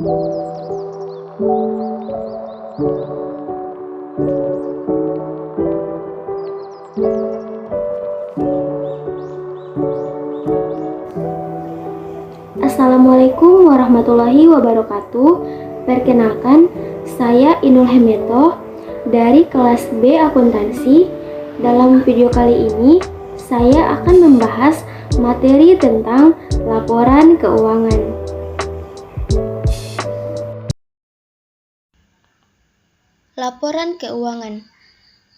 Assalamualaikum warahmatullahi wabarakatuh. Perkenalkan, saya Inul Hemeto dari kelas B Akuntansi. Dalam video kali ini, saya akan membahas materi tentang laporan keuangan. Laporan keuangan.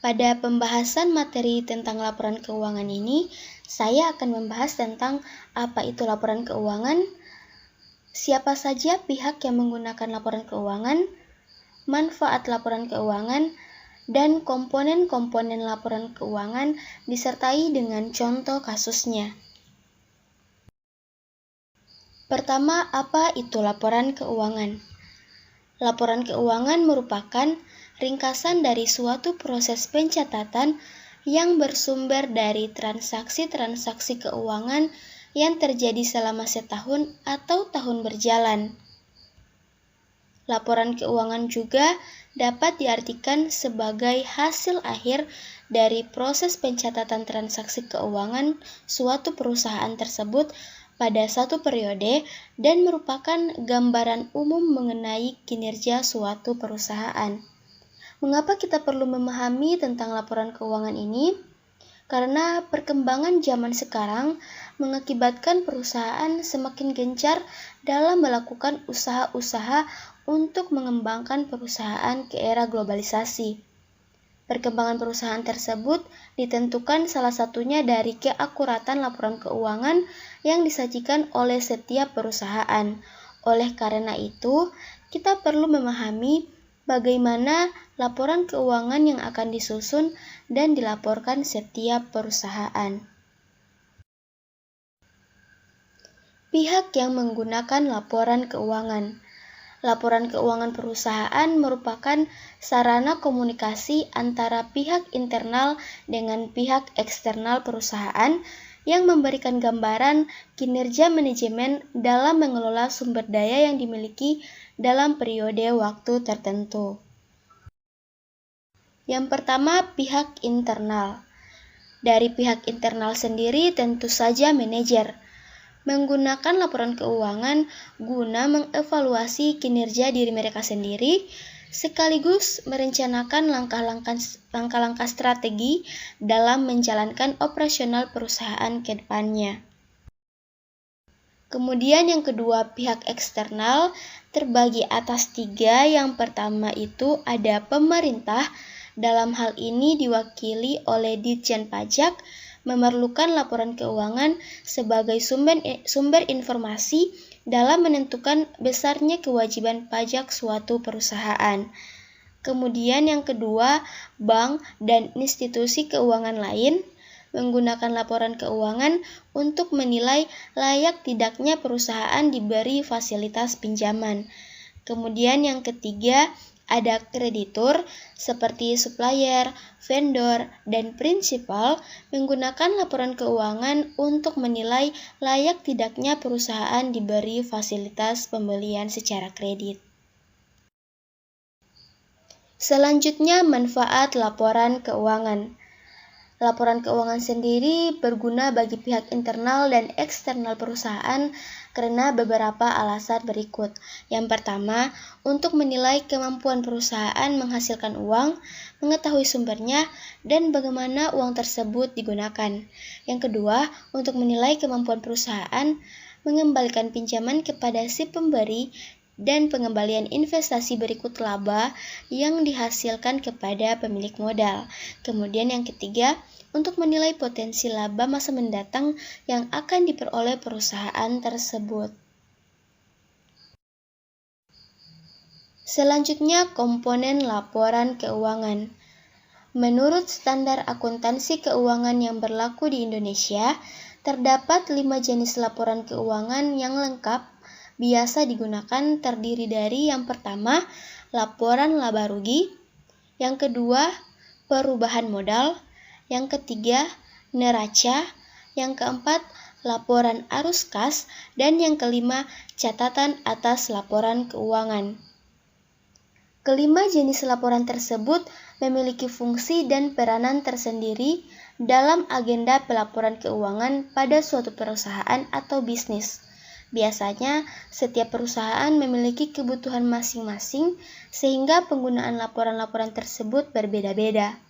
Pada pembahasan materi tentang laporan keuangan ini, saya akan membahas tentang apa itu laporan keuangan, siapa saja pihak yang menggunakan laporan keuangan, manfaat laporan keuangan, dan komponen-komponen laporan keuangan disertai dengan contoh kasusnya. Pertama, apa itu laporan keuangan? Laporan keuangan merupakan ringkasan dari suatu proses pencatatan yang bersumber dari transaksi-transaksi keuangan yang terjadi selama setahun atau tahun berjalan. Laporan keuangan juga dapat diartikan sebagai hasil akhir dari proses pencatatan transaksi keuangan suatu perusahaan tersebut pada satu periode dan merupakan gambaran umum mengenai kinerja suatu perusahaan. Mengapa kita perlu memahami tentang laporan keuangan ini? Karena perkembangan zaman sekarang mengakibatkan perusahaan semakin gencar dalam melakukan usaha-usaha untuk mengembangkan perusahaan ke era globalisasi. Perkembangan perusahaan tersebut ditentukan salah satunya dari keakuratan laporan keuangan yang disajikan oleh setiap perusahaan. Oleh karena itu, kita perlu memahami bagaimana laporan keuangan yang akan disusun dan dilaporkan setiap perusahaan. Pihak yang menggunakan laporan keuangan. Laporan keuangan perusahaan merupakan sarana komunikasi antara pihak internal dengan pihak eksternal perusahaan yang memberikan gambaran kinerja manajemen dalam mengelola sumber daya yang dimiliki dalam periode waktu tertentu. Yang pertama, pihak internal. Dari pihak internal sendiri tentu saja manajer menggunakan laporan keuangan guna mengevaluasi kinerja diri mereka sendiri, sekaligus merencanakan langkah-langkah strategi dalam menjalankan operasional perusahaan ke depannya. Kemudian yang kedua, pihak eksternal terbagi atas 3. Yang pertama itu ada pemerintah, dalam hal ini diwakili oleh Ditjen Pajak, memerlukan laporan keuangan sebagai sumber informasi dalam menentukan besarnya kewajiban pajak suatu perusahaan. Kemudian yang kedua, bank dan institusi keuangan lain menggunakan laporan keuangan untuk menilai layak tidaknya perusahaan diberi fasilitas pinjaman. Kemudian yang ketiga, ada kreditur seperti supplier, vendor, dan prinsipal menggunakan laporan keuangan untuk menilai layak tidaknya perusahaan diberi fasilitas pembelian secara kredit. Selanjutnya, manfaat laporan keuangan. Laporan keuangan sendiri berguna bagi pihak internal dan eksternal perusahaan karena beberapa alasan berikut. Yang pertama, untuk menilai kemampuan perusahaan menghasilkan uang, mengetahui sumbernya, dan bagaimana uang tersebut digunakan. Yang kedua, untuk menilai kemampuan perusahaan mengembalikan pinjaman kepada si pemberi dan pengembalian investasi berikut laba yang dihasilkan kepada pemilik modal. Kemudian yang ketiga, untuk menilai potensi laba masa mendatang yang akan diperoleh perusahaan tersebut. Selanjutnya, komponen laporan keuangan. Menurut standar akuntansi keuangan yang berlaku di Indonesia, terdapat 5 jenis laporan keuangan yang lengkap biasa digunakan, terdiri dari yang pertama, laporan laba rugi, yang kedua, perubahan modal, yang ketiga, neraca, yang keempat, laporan arus kas, dan yang kelima, catatan atas laporan keuangan. Kelima jenis laporan tersebut memiliki fungsi dan peranan tersendiri dalam agenda pelaporan keuangan pada suatu perusahaan atau bisnis. Biasanya, setiap perusahaan memiliki kebutuhan masing-masing sehingga penggunaan laporan-laporan tersebut berbeda-beda.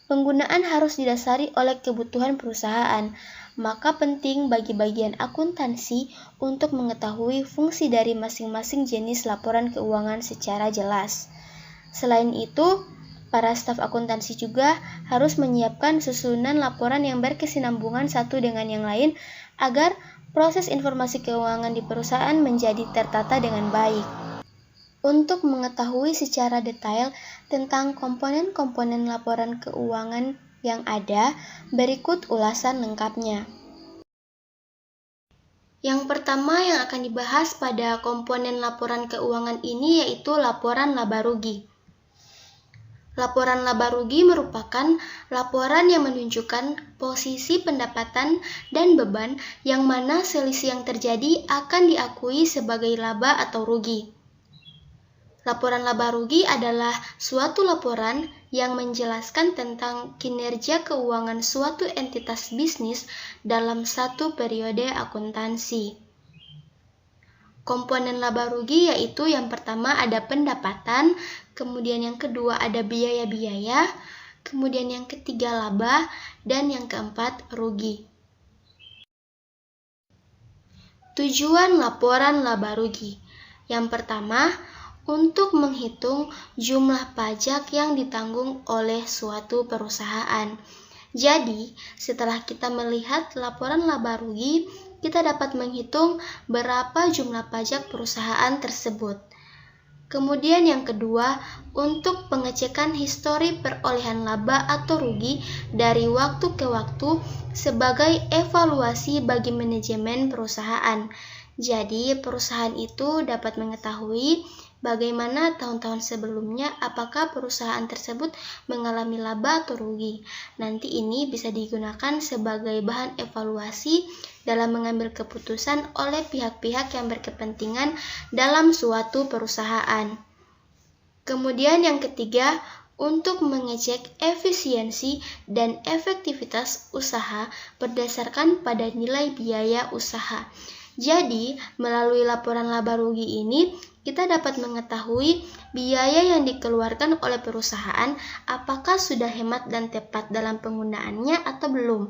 Penggunaan harus didasari oleh kebutuhan perusahaan, maka penting bagi bagian akuntansi untuk mengetahui fungsi dari masing-masing jenis laporan keuangan secara jelas. Selain itu, para staf akuntansi juga harus menyiapkan susunan laporan yang berkesinambungan satu dengan yang lain agar proses informasi keuangan di perusahaan menjadi tertata dengan baik. Untuk mengetahui secara detail tentang komponen-komponen laporan keuangan yang ada, berikut ulasan lengkapnya. Yang pertama yang akan dibahas pada komponen laporan keuangan ini yaitu laporan laba rugi. Laporan laba rugi merupakan laporan yang menunjukkan posisi pendapatan dan beban yang mana selisih yang terjadi akan diakui sebagai laba atau rugi. Laporan laba rugi adalah suatu laporan yang menjelaskan tentang kinerja keuangan suatu entitas bisnis dalam satu periode akuntansi. Komponen laba rugi yaitu yang pertama ada pendapatan, kemudian yang kedua ada biaya-biaya, kemudian yang ketiga laba, dan yang keempat rugi. Tujuan laporan laba rugi. Yang pertama, untuk menghitung jumlah pajak yang ditanggung oleh suatu perusahaan. Jadi, setelah kita melihat laporan laba rugi, kita dapat menghitung berapa jumlah pajak perusahaan tersebut. Kemudian yang kedua, untuk pengecekan histori perolehan laba atau rugi dari waktu ke waktu sebagai evaluasi bagi manajemen perusahaan. Jadi, perusahaan itu dapat mengetahui bagaimana tahun-tahun sebelumnya apakah perusahaan tersebut mengalami laba atau rugi. Nanti ini bisa digunakan sebagai bahan evaluasi dalam mengambil keputusan oleh pihak-pihak yang berkepentingan dalam suatu perusahaan. Kemudian yang ketiga, untuk mengecek efisiensi dan efektivitas usaha berdasarkan pada nilai biaya usaha. Jadi, melalui laporan laba rugi ini, kita dapat mengetahui biaya yang dikeluarkan oleh perusahaan apakah sudah hemat dan tepat dalam penggunaannya atau belum.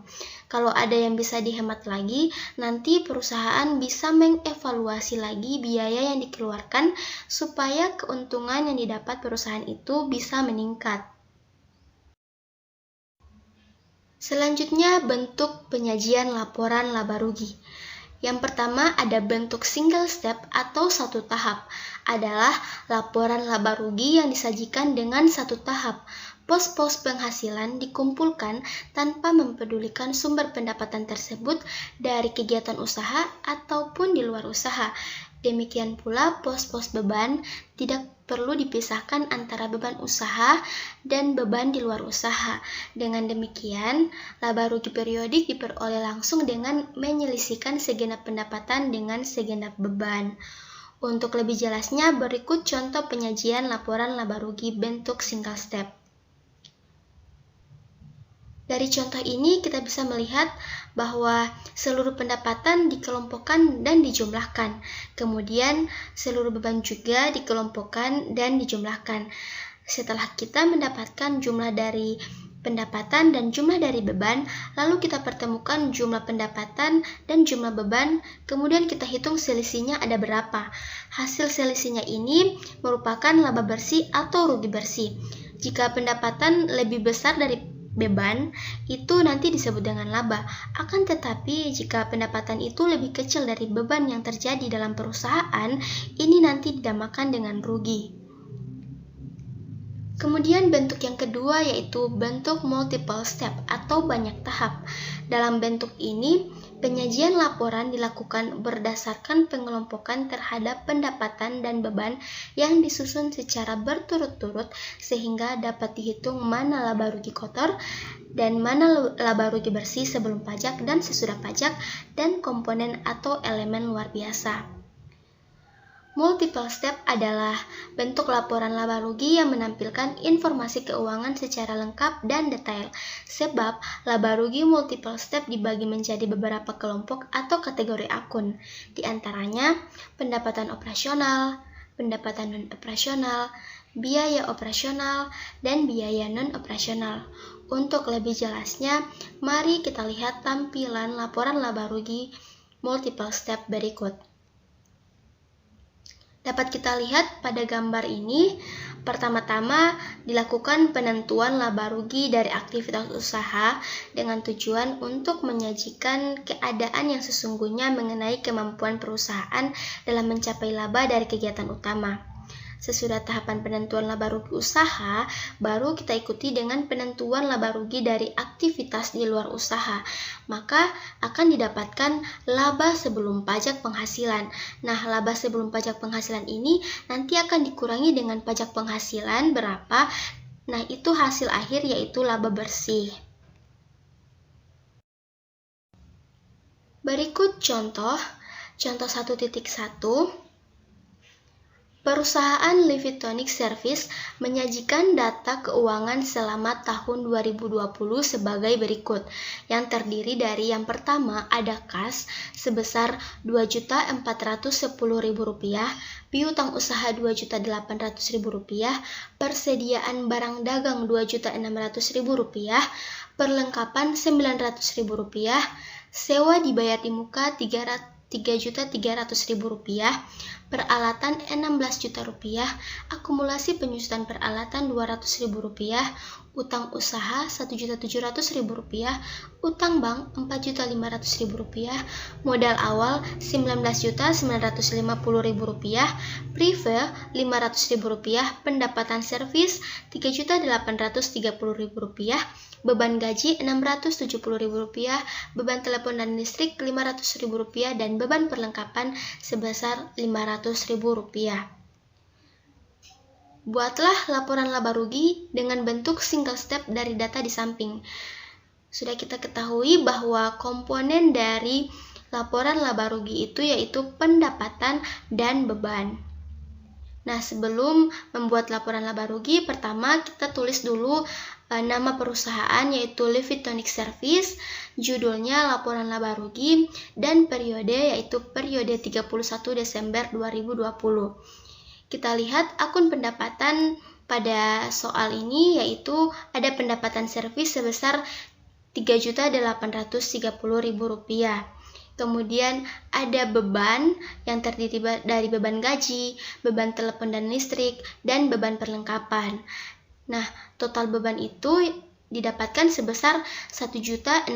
Kalau ada yang bisa dihemat lagi, nanti perusahaan bisa mengevaluasi lagi biaya yang dikeluarkan supaya keuntungan yang didapat perusahaan itu bisa meningkat. Selanjutnya, bentuk penyajian laporan laba rugi. Yang pertama ada bentuk single step atau satu tahap, adalah laporan laba rugi yang disajikan dengan satu tahap. Pos-pos penghasilan dikumpulkan tanpa mempedulikan sumber pendapatan tersebut dari kegiatan usaha ataupun di luar usaha. Demikian pula pos-pos beban tidak perlu dipisahkan antara beban usaha dan beban di luar usaha. Dengan demikian, laba rugi periodik diperoleh langsung dengan menyelisihkan segenap pendapatan dengan segenap beban. Untuk lebih jelasnya, berikut contoh penyajian laporan laba rugi bentuk single step. Dari contoh ini kita bisa melihat bahwa seluruh pendapatan dikelompokkan dan dijumlahkan. Kemudian seluruh beban juga dikelompokkan dan dijumlahkan. Setelah kita mendapatkan jumlah dari pendapatan dan jumlah dari beban, lalu kita pertemukan jumlah pendapatan dan jumlah beban, kemudian kita hitung selisihnya ada berapa. Hasil selisihnya ini merupakan laba bersih atau rugi bersih. Jika pendapatan lebih besar dari beban, itu nanti disebut dengan laba. Akan tetapi, jika pendapatan itu lebih kecil dari beban yang terjadi dalam perusahaan, ini nanti dinamakan dengan rugi. Kemudian bentuk yang kedua yaitu bentuk multiple step atau banyak tahap. Dalam bentuk ini, penyajian laporan dilakukan berdasarkan pengelompokan terhadap pendapatan dan beban yang disusun secara berturut-turut sehingga dapat dihitung mana laba rugi kotor dan mana laba rugi bersih sebelum pajak dan sesudah pajak dan komponen atau elemen luar biasa. Multiple step adalah bentuk laporan laba rugi yang menampilkan informasi keuangan secara lengkap dan detail. Sebab laba rugi multiple step dibagi menjadi beberapa kelompok atau kategori akun. Di antaranya pendapatan operasional, pendapatan non-operasional, biaya operasional, dan biaya non-operasional. Untuk lebih jelasnya, mari kita lihat tampilan laporan laba rugi multiple step berikut. Dapat kita lihat pada gambar ini, pertama-tama dilakukan penentuan laba rugi dari aktivitas usaha dengan tujuan untuk menyajikan keadaan yang sesungguhnya mengenai kemampuan perusahaan dalam mencapai laba dari kegiatan utama. Sesudah tahapan penentuan laba rugi usaha, baru kita ikuti dengan penentuan laba rugi dari aktivitas di luar usaha. Maka akan didapatkan laba sebelum pajak penghasilan. Nah, laba sebelum pajak penghasilan ini nanti akan dikurangi dengan pajak penghasilan berapa. Nah, itu hasil akhir yaitu laba bersih. Berikut contoh 1.1. Perusahaan Livitonic Service menyajikan data keuangan selama tahun 2020 sebagai berikut, yang terdiri dari yang pertama ada kas sebesar Rp2.410.000, piutang usaha Rp2.800.000, persediaan barang dagang Rp2.600.000, perlengkapan Rp900.000, sewa dibayar di muka Rp3.300.000, peralatan Rp16 juta, akumulasi penyusutan peralatan Rp200.000, utang usaha Rp1.700.000, utang bank Rp4.500.000, modal awal Rp19.950.000, prive Rp500.000, pendapatan servis Rp3.830.000, beban gaji Rp670.000, beban telepon dan listrik Rp500.000, dan beban perlengkapan sebesar Rp500.000. Buatlah laporan laba rugi dengan bentuk single step dari data di samping. Sudah kita ketahui bahwa komponen dari laporan laba rugi itu yaitu pendapatan dan beban. Nah, sebelum membuat laporan laba rugi, pertama kita tulis dulu nama perusahaan yaitu Livitonic Service, judulnya laporan laba rugi, dan periode yaitu periode 31 Desember 2020. Kita lihat akun pendapatan pada soal ini yaitu ada pendapatan servis sebesar Rp3.830.000. Kemudian ada beban yang terdiri dari beban gaji, beban telepon dan listrik, dan beban perlengkapan. Nah, total beban itu didapatkan sebesar Rp1.670.000.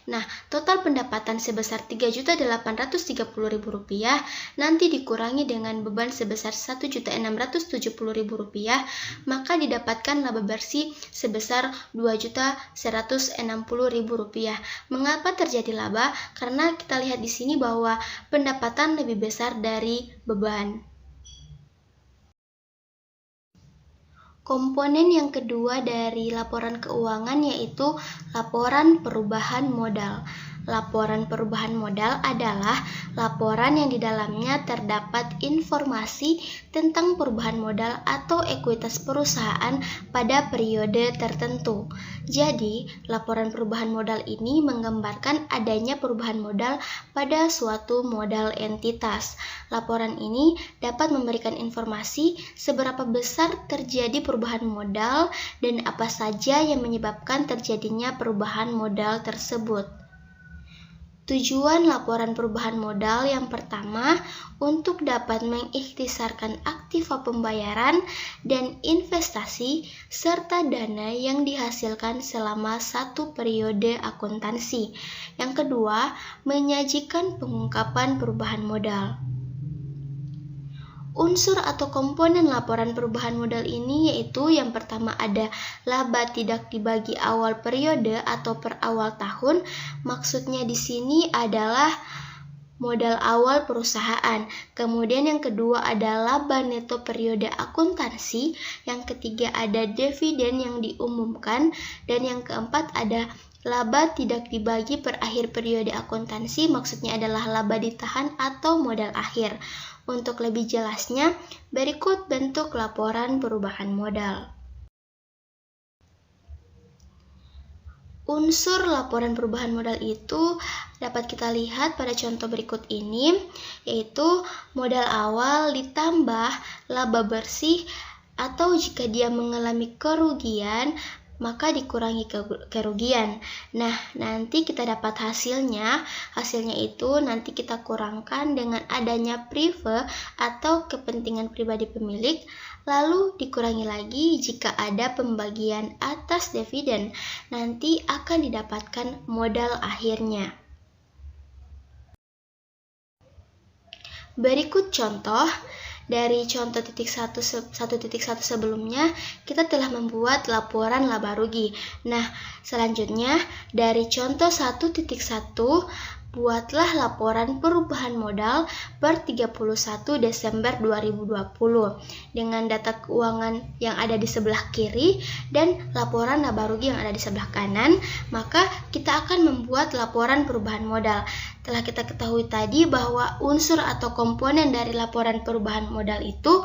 Nah, total pendapatan sebesar Rp3.830.000 nanti dikurangi dengan beban sebesar Rp1.670.000, maka didapatkan laba bersih sebesar Rp2.160.000. Mengapa terjadi laba? Karena kita lihat di sini bahwa pendapatan lebih besar dari beban. Komponen yang kedua dari laporan keuangan yaitu laporan perubahan modal. Laporan perubahan modal adalah laporan yang di dalamnya terdapat informasi tentang perubahan modal atau ekuitas perusahaan pada periode tertentu. Jadi, laporan perubahan modal ini menggambarkan adanya perubahan modal pada suatu modal entitas. Laporan ini dapat memberikan informasi seberapa besar terjadi perubahan modal dan apa saja yang menyebabkan terjadinya perubahan modal tersebut. Tujuan laporan perubahan modal yang pertama untuk dapat mengikhtisarkan aktiva pembayaran dan investasi serta dana yang dihasilkan selama satu periode akuntansi. Yang kedua, menyajikan pengungkapan perubahan modal. Unsur atau komponen laporan perubahan modal ini yaitu yang pertama ada laba tidak dibagi awal periode atau per awal tahun. Maksudnya di sini adalah modal awal perusahaan. Kemudian yang kedua ada laba neto periode akuntansi. Yang ketiga ada dividen yang diumumkan. Dan yang keempat ada laba tidak dibagi per akhir periode akuntansi, maksudnya adalah laba ditahan atau modal akhir. Untuk lebih jelasnya, berikut bentuk laporan perubahan modal. Unsur laporan perubahan modal itu dapat kita lihat pada contoh berikut ini, yaitu modal awal ditambah laba bersih, atau jika dia mengalami kerugian, maka dikurangi kerugian. Nah, nanti kita dapat hasilnya. Hasilnya itu nanti kita kurangkan dengan adanya prive atau kepentingan pribadi pemilik, lalu dikurangi lagi jika ada pembagian atas dividen. Nanti akan didapatkan modal akhirnya. Berikut contoh. Dari contoh 1.1 sebelumnya, kita telah membuat laporan laba rugi. Nah, selanjutnya dari contoh 1.1, buatlah laporan perubahan modal per 31 Desember 2020 dengan data keuangan yang ada di sebelah kiri dan laporan laba rugi yang ada di sebelah kanan. Maka kita akan membuat laporan perubahan modal. Telah kita ketahui tadi bahwa unsur atau komponen dari laporan perubahan modal itu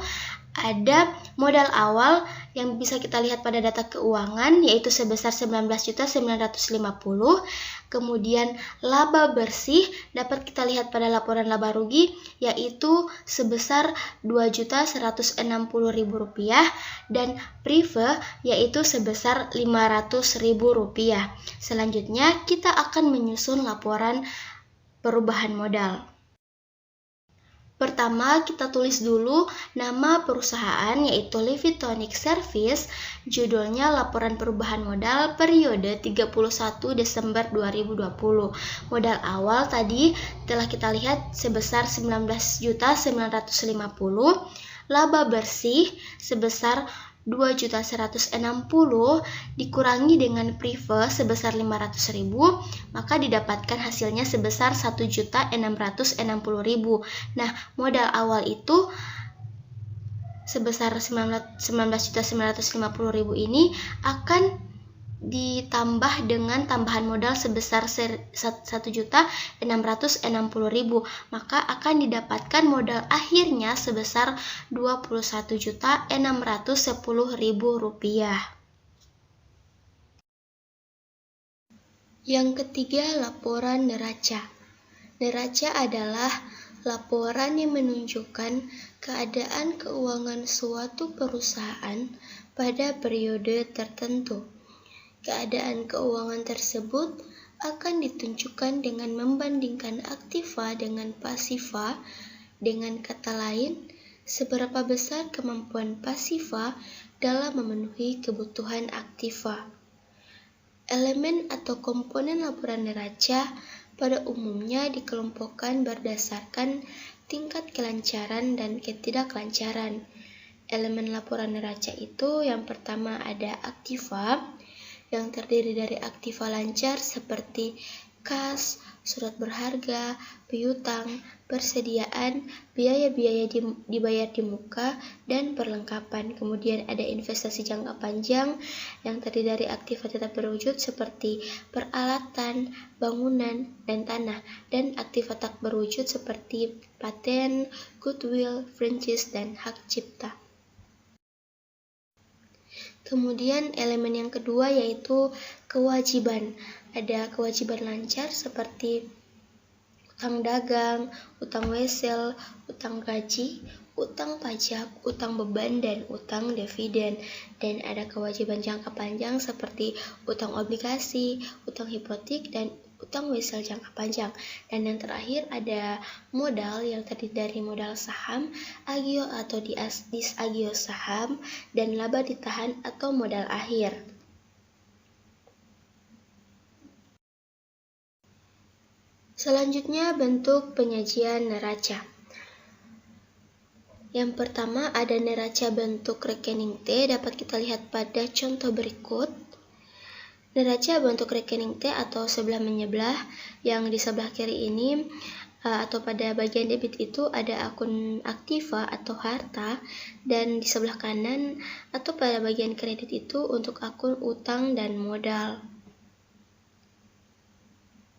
ada modal awal yang bisa kita lihat pada data keuangan, yaitu sebesar 19.950. Kemudian laba bersih dapat kita lihat pada laporan laba rugi, yaitu sebesar Rp2.160.000, dan prive yaitu sebesar Rp500.000. Selanjutnya kita akan menyusun laporan perubahan modal. Pertama, kita tulis dulu nama perusahaan, yaitu Livitonic Service. Judulnya laporan perubahan modal periode 31 Desember 2020. Modal awal tadi telah kita lihat sebesar 19.950. Laba bersih sebesar 2.160 dikurangi dengan prive sebesar 500.000, maka didapatkan hasilnya sebesar 1.660.000. Nah, modal awal itu sebesar 19.950.000 ini akan ditambah dengan tambahan modal sebesar 1.660.000, maka akan didapatkan modal akhirnya sebesar Rp21.610.000. Yang ketiga, laporan neraca. Neraca adalah laporan yang menunjukkan keadaan keuangan suatu perusahaan pada periode tertentu. Keadaan keuangan tersebut akan ditunjukkan dengan membandingkan aktiva dengan pasiva. Dengan kata lain, seberapa besar kemampuan pasiva dalam memenuhi kebutuhan aktiva. Elemen atau komponen laporan neraca pada umumnya dikelompokkan berdasarkan tingkat kelancaran dan ketidaklancaran. Elemen laporan neraca itu yang pertama ada aktiva, yang terdiri dari aktiva lancar seperti kas, surat berharga, piutang, persediaan, biaya-biaya dibayar di muka, dan perlengkapan. Kemudian ada investasi jangka panjang yang terdiri dari aktiva tetap berwujud seperti peralatan, bangunan, dan tanah, dan aktiva tak berwujud seperti paten, goodwill, franchise, dan hak cipta. Kemudian elemen yang kedua yaitu kewajiban. Ada kewajiban lancar seperti utang dagang, utang wesel, utang gaji, utang pajak, utang beban, dan utang dividen. Dan ada kewajiban jangka panjang seperti utang obligasi, utang hipotek, dan utang wesel jangka panjang. Dan yang terakhir ada modal yang terdiri dari modal saham, agio atau disagio saham, dan laba ditahan atau modal akhir. Selanjutnya bentuk penyajian neraca. Yang pertama ada neraca bentuk rekening T, dapat kita lihat pada contoh berikut. Neraca bentuk rekening T atau sebelah menyebelah, yang di sebelah kiri ini atau pada bagian debit itu ada akun aktiva atau harta, dan di sebelah kanan atau pada bagian kredit itu untuk akun utang dan modal.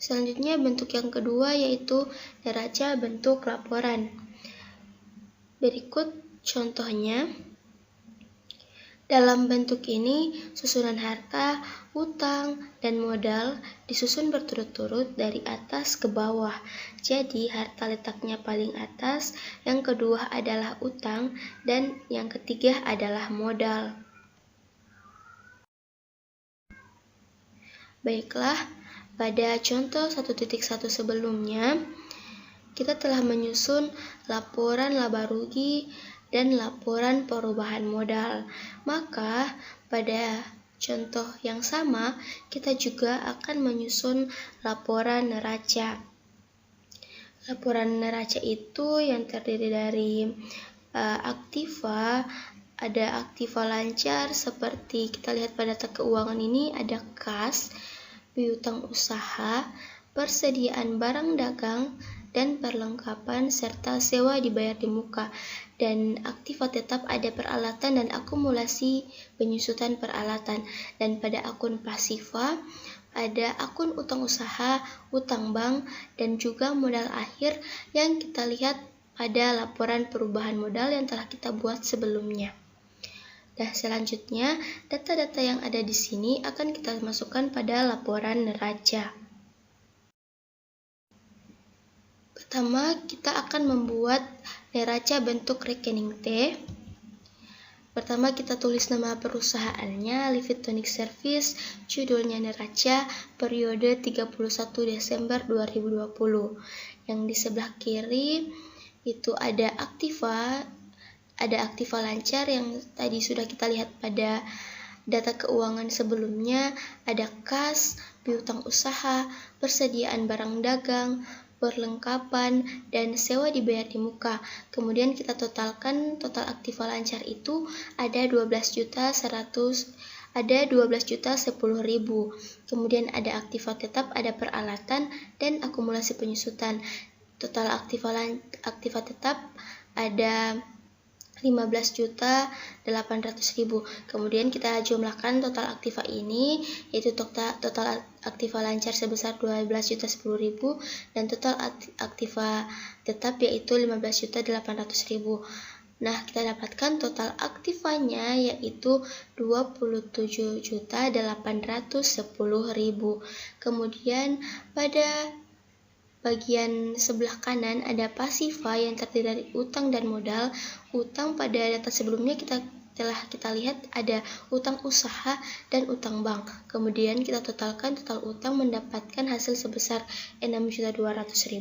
Selanjutnya bentuk yang kedua yaitu neraca bentuk laporan. Berikut contohnya. Dalam bentuk ini, susunan harta, utang, dan modal disusun berturut-turut dari atas ke bawah. Jadi, harta letaknya paling atas, yang kedua adalah utang, dan yang ketiga adalah modal. Baiklah, pada contoh 1.1 sebelumnya, kita telah menyusun laporan laba rugi dan laporan perubahan modal. Maka pada contoh yang sama, kita juga akan menyusun laporan neraca. Laporan neraca itu yang terdiri dari aktiva, ada aktiva lancar seperti kita lihat pada data keuangan ini ada kas, piutang usaha, persediaan barang dagang, dan perlengkapan serta sewa dibayar di muka. Dan aktiva tetap ada peralatan dan akumulasi penyusutan peralatan. Dan pada akun pasiva ada akun utang usaha, utang bank, dan juga modal akhir yang kita lihat pada laporan perubahan modal yang telah kita buat sebelumnya. Nah, selanjutnya data-data yang ada di sini akan kita masukkan pada laporan neraca. Pertama, kita akan membuat neraca bentuk rekening T. Pertama, kita tulis nama perusahaannya, Livit Tonic Service, judulnya neraca, periode 31 Desember 2020. Yang di sebelah kiri itu ada aktiva lancar yang tadi sudah kita lihat pada data keuangan sebelumnya, ada kas, piutang usaha, persediaan barang dagang, perlengkapan, dan sewa dibayar di muka. Kemudian kita totalkan, total aktiva lancar itu ada 12.010.000. Kemudian ada aktiva tetap, ada peralatan, dan akumulasi penyusutan. Total aktiva tetap ada 15.800.000. Kemudian kita jumlahkan total aktiva ini, yaitu total aktiva lancar sebesar 12.010.000 dan total aktiva tetap yaitu 15.800.000. Nah, kita dapatkan total aktivanya yaitu 27.810.000. Kemudian pada bagian sebelah kanan ada pasiva yang terdiri dari utang dan modal. Utang pada data sebelumnya telah kita lihat ada utang usaha dan utang bank. Kemudian kita totalkan total utang mendapatkan hasil sebesar 6.200.000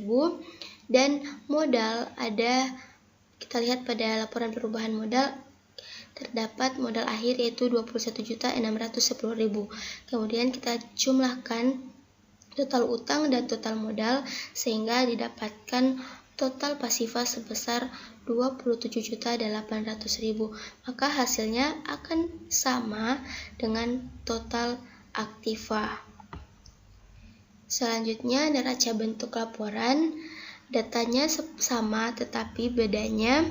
dan modal ada kita lihat pada laporan perubahan modal terdapat modal akhir yaitu 21.610.000. Kemudian kita jumlahkan total utang dan total modal sehingga didapatkan total pasiva sebesar 27.800.000. Maka hasilnya akan sama dengan total aktiva. Selanjutnya neraca bentuk laporan, datanya sama tetapi bedanya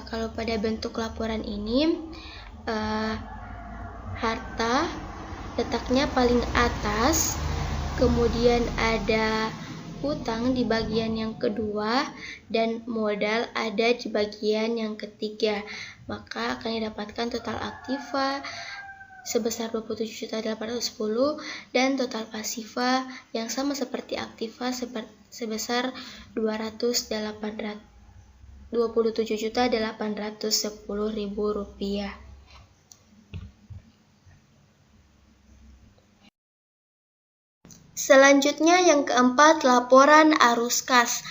kalau pada bentuk laporan ini harta letaknya paling atas, kemudian ada utang di bagian yang kedua dan modal ada di bagian yang ketiga. Maka akan didapatkan total aktiva sebesar 27.810 dan total pasiva yang sama seperti aktiva sebesar 27.810.000 rupiah. Selanjutnya yang keempat, laporan arus kas.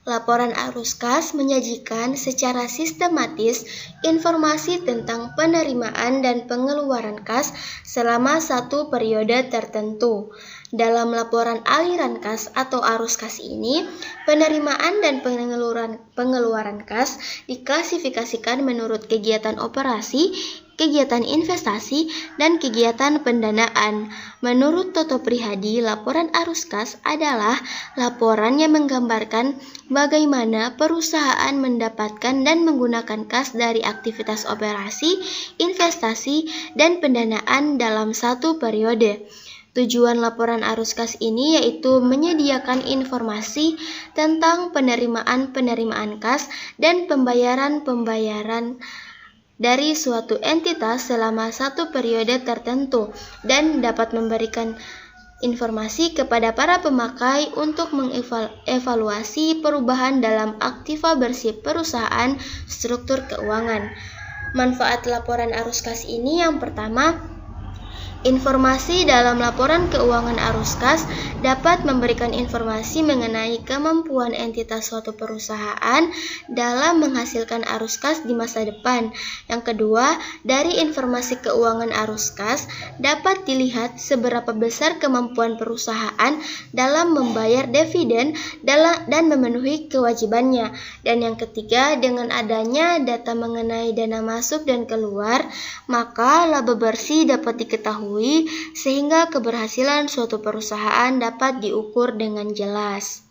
Laporan arus kas menyajikan secara sistematis informasi tentang penerimaan dan pengeluaran kas selama satu periode tertentu. Dalam laporan aliran kas atau arus kas ini, penerimaan dan pengeluaran kas diklasifikasikan menurut kegiatan operasi, kegiatan investasi, dan kegiatan pendanaan. Menurut Toto Prihadi, laporan arus kas adalah laporan yang menggambarkan bagaimana perusahaan mendapatkan dan menggunakan kas dari aktivitas operasi, investasi, dan pendanaan dalam satu periode. Tujuan laporan arus kas ini yaitu menyediakan informasi tentang penerimaan kas dan pembayaran dari suatu entitas selama satu periode tertentu dan dapat memberikan informasi kepada para pemakai untuk mengevaluasi perubahan dalam aktiva bersih perusahaan struktur keuangan. Manfaat laporan arus kas ini yang pertama, informasi dalam laporan keuangan arus kas dapat memberikan informasi mengenai kemampuan entitas suatu perusahaan dalam menghasilkan arus kas di masa depan. Yang kedua, dari informasi keuangan arus kas dapat dilihat seberapa besar kemampuan perusahaan dalam membayar dividen dan memenuhi kewajibannya. Dan yang ketiga, dengan adanya data mengenai dana masuk dan keluar, maka laba bersih dapat diketahui sehingga keberhasilan suatu perusahaan dapat diukur dengan jelas.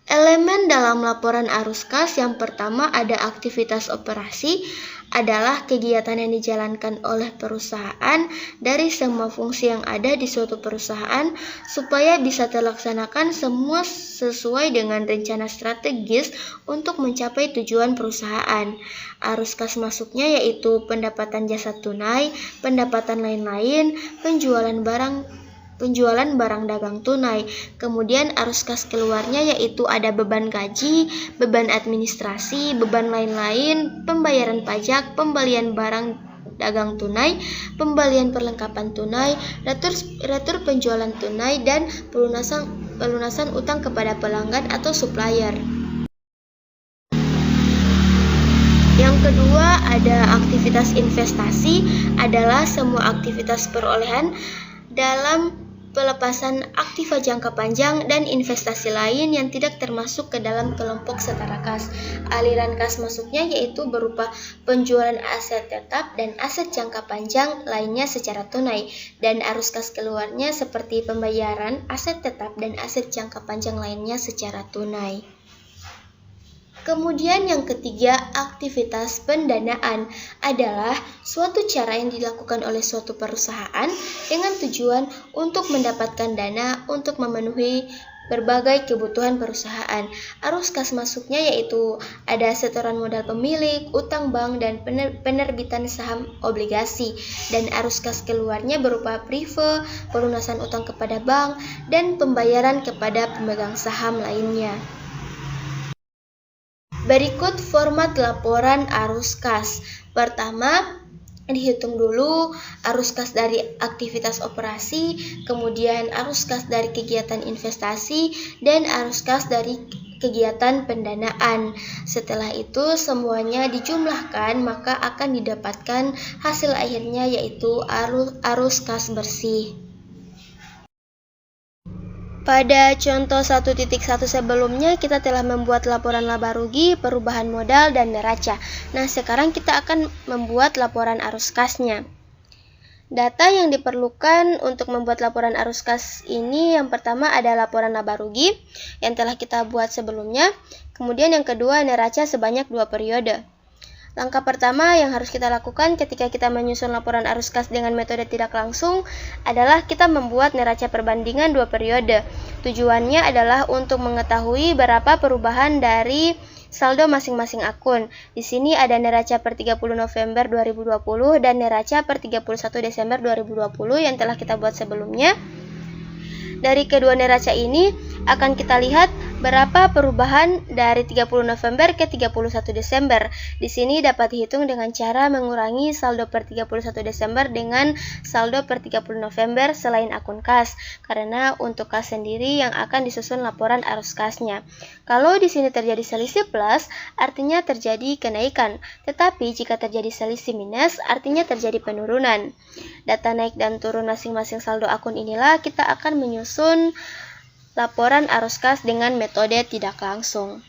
Elemen dalam laporan arus kas yang pertama ada aktivitas operasi, adalah kegiatan yang dijalankan oleh perusahaan dari semua fungsi yang ada di suatu perusahaan supaya bisa terlaksanakan semua sesuai dengan rencana strategis untuk mencapai tujuan perusahaan. Arus kas masuknya yaitu pendapatan jasa tunai, pendapatan lain-lain, penjualan barang dagang tunai. Kemudian arus kas keluarnya yaitu ada beban gaji, beban administrasi, beban lain-lain, pembayaran pajak, pembelian barang dagang tunai, pembelian perlengkapan tunai, retur penjualan tunai, dan pelunasan utang kepada pelanggan atau supplier. Yang kedua ada aktivitas investasi, adalah semua aktivitas perolehan dalam pelepasan aktiva jangka panjang dan investasi lain yang tidak termasuk ke dalam kelompok setara kas. Aliran kas masuknya yaitu berupa penjualan aset tetap dan aset jangka panjang lainnya secara tunai, dan arus kas keluarnya seperti pembayaran aset tetap dan aset jangka panjang lainnya secara tunai. Kemudian yang ketiga, aktivitas pendanaan adalah suatu cara yang dilakukan oleh suatu perusahaan dengan tujuan untuk mendapatkan dana untuk memenuhi berbagai kebutuhan perusahaan. Arus kas masuknya yaitu ada setoran modal pemilik, utang bank, dan penerbitan saham obligasi. Dan arus kas keluarnya berupa prive, pelunasan utang kepada bank, dan pembayaran kepada pemegang saham lainnya. Berikut format laporan arus kas. Pertama, dihitung dulu arus kas dari aktivitas operasi, kemudian arus kas dari kegiatan investasi, dan arus kas dari kegiatan pendanaan. Setelah itu semuanya dijumlahkan, maka akan didapatkan hasil akhirnya yaitu arus kas bersih. Pada contoh 1.1 sebelumnya kita telah membuat laporan laba rugi, perubahan modal, dan neraca. Nah, sekarang kita akan membuat laporan arus kasnya. Data yang diperlukan untuk membuat laporan arus kas ini yang pertama ada laporan laba rugi yang telah kita buat sebelumnya. Kemudian yang kedua neraca sebanyak 2 periode. Langkah pertama yang harus kita lakukan ketika kita menyusun laporan arus kas dengan metode tidak langsung adalah kita membuat neraca perbandingan 2 periode. Tujuannya adalah untuk mengetahui berapa perubahan dari saldo masing-masing akun. Di sini ada neraca per 30 November 2020 dan neraca per 31 Desember 2020 yang telah kita buat sebelumnya. Dari kedua neraca ini akan kita lihat Berapa perubahan dari 30 November ke 31 Desember? Di sini dapat dihitung dengan cara mengurangi saldo per 31 Desember dengan saldo per 30 November selain akun kas, karena untuk kas sendiri yang akan disusun laporan arus kasnya. Kalau di sini terjadi selisih plus, artinya terjadi kenaikan, tetapi jika terjadi selisih minus, artinya terjadi penurunan. Data naik dan turun masing-masing saldo akun inilah kita akan menyusun laporan arus kas dengan metode tidak langsung.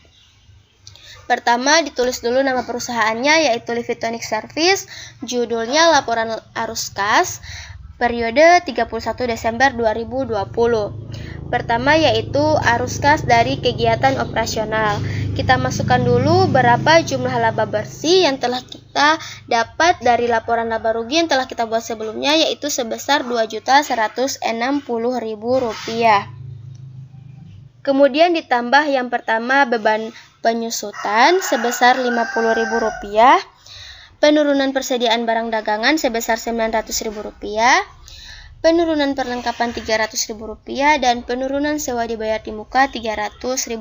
Pertama, ditulis dulu nama perusahaannya, yaitu Livitonic Service, judulnya laporan arus kas, periode 31 Desember 2020. Pertama yaitu arus kas dari kegiatan operasional. Kita masukkan dulu berapa jumlah laba bersih yang telah kita dapat dari laporan laba rugi yang telah kita buat sebelumnya, yaitu sebesar Rp2.160.000. Kemudian ditambah yang pertama beban penyusutan sebesar Rp50.000, penurunan persediaan barang dagangan sebesar Rp900.000, penurunan perlengkapan Rp300.000, dan penurunan sewa dibayar di muka Rp300.000.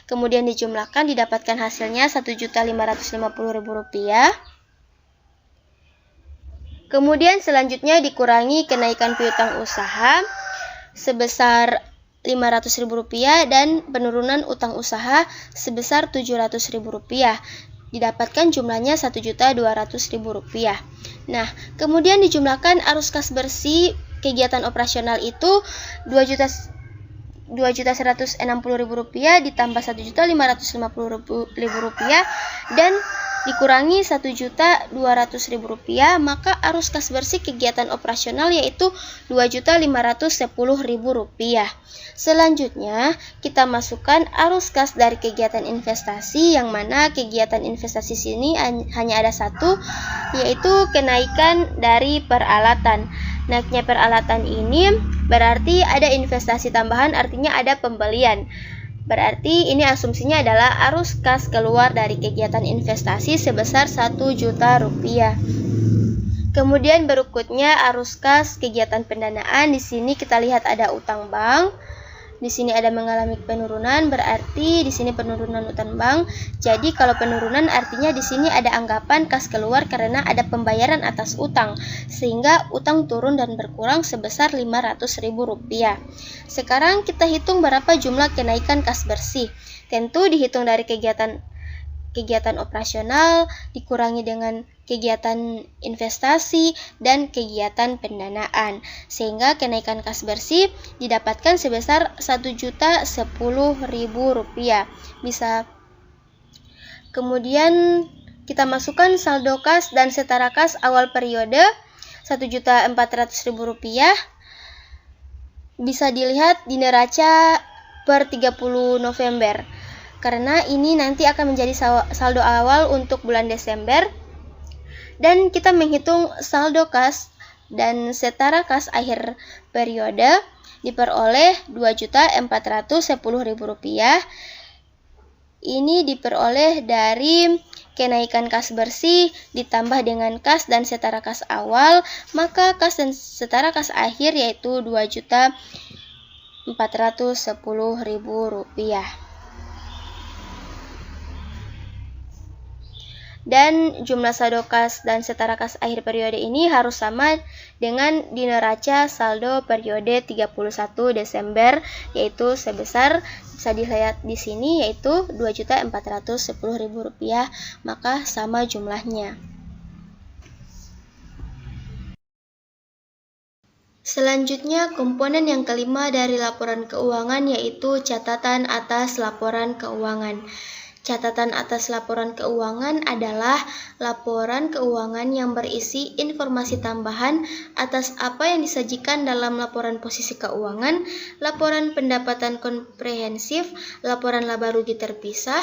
Kemudian dijumlahkan didapatkan hasilnya Rp1.550.000. Kemudian selanjutnya dikurangi kenaikan piutang usaha sebesar Rp500.000 dan penurunan utang usaha sebesar Rp700.000. Didapatkan jumlahnya Rp1.200.000. Nah, kemudian dijumlahkan arus kas bersih kegiatan operasional itu Rp2.160.000 ditambah Rp1.550.000 dan dikurangi Rp1.200.000, maka arus kas bersih kegiatan operasional yaitu Rp2.510.000. Selanjutnya, kita masukkan arus kas dari kegiatan investasi, yang mana kegiatan investasi sini hanya ada satu, yaitu kenaikan dari peralatan. Naiknya peralatan ini berarti ada investasi tambahan, artinya ada pembelian. Berarti ini asumsinya adalah arus kas keluar dari kegiatan investasi sebesar Rp1 juta. Kemudian berikutnya arus kas kegiatan pendanaan. Di sini kita lihat ada utang bank. Di sini ada mengalami penurunan, berarti di sini penurunan utang bank. Jadi kalau penurunan artinya di sini ada anggapan kas keluar karena ada pembayaran atas utang, sehingga utang turun dan berkurang sebesar Rp500.000. Sekarang kita hitung berapa jumlah kenaikan kas bersih. Tentu dihitung dari kegiatan operasional dikurangi dengan kegiatan investasi dan kegiatan pendanaan, sehingga kenaikan kas bersih didapatkan sebesar Rp1.010.000. Bisa. Kemudian kita masukkan saldo kas dan setara kas awal periode Rp1.400.000. Bisa dilihat di neraca per 30 November. Karena ini nanti akan menjadi saldo awal untuk bulan Desember. Dan kita menghitung saldo kas dan setara kas akhir periode diperoleh Rp2.410.000. Ini diperoleh dari kenaikan kas bersih ditambah dengan kas dan setara kas awal, maka kas dan setara kas akhir yaitu Rp2.410.000. Dan jumlah saldo kas dan setara kas akhir periode ini harus sama dengan di neraca saldo periode 31 Desember, yaitu sebesar, bisa dilihat di sini, yaitu Rp2.410.000, maka sama jumlahnya. Selanjutnya, komponen yang kelima dari laporan keuangan yaitu catatan atas laporan keuangan. Catatan atas laporan keuangan adalah laporan keuangan yang berisi informasi tambahan atas apa yang disajikan dalam laporan posisi keuangan, laporan pendapatan komprehensif, laporan laba rugi terpisah,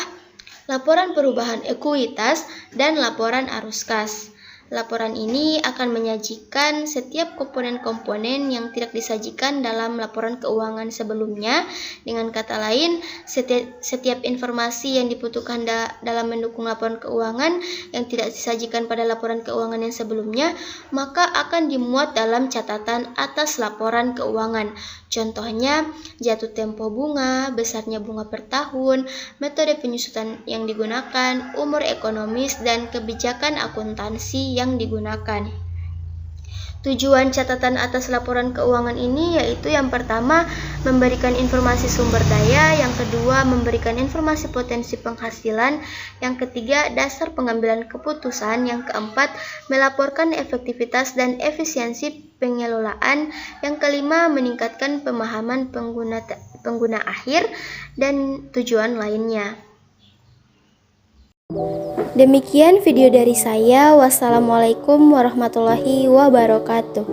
laporan perubahan ekuitas, dan laporan arus kas. Laporan ini akan menyajikan setiap komponen-komponen yang tidak disajikan dalam laporan keuangan sebelumnya. Dengan kata lain, setiap informasi yang dibutuhkan dalam mendukung laporan keuangan yang tidak disajikan pada laporan keuangan yang sebelumnya, maka akan dimuat dalam catatan atas laporan keuangan. Contohnya, jatuh tempo bunga, besarnya bunga per tahun, metode penyusutan yang digunakan, umur ekonomis, dan kebijakan akuntansi yang digunakan. Tujuan catatan atas laporan keuangan ini yaitu yang pertama, memberikan informasi sumber daya, yang kedua, memberikan informasi potensi penghasilan, yang ketiga, dasar pengambilan keputusan, yang keempat, melaporkan efektivitas dan efisiensi pengelolaan, yang kelima, meningkatkan pemahaman pengguna akhir, dan tujuan lainnya. Demikian video dari saya. Wassalamualaikum warahmatullahi wabarakatuh.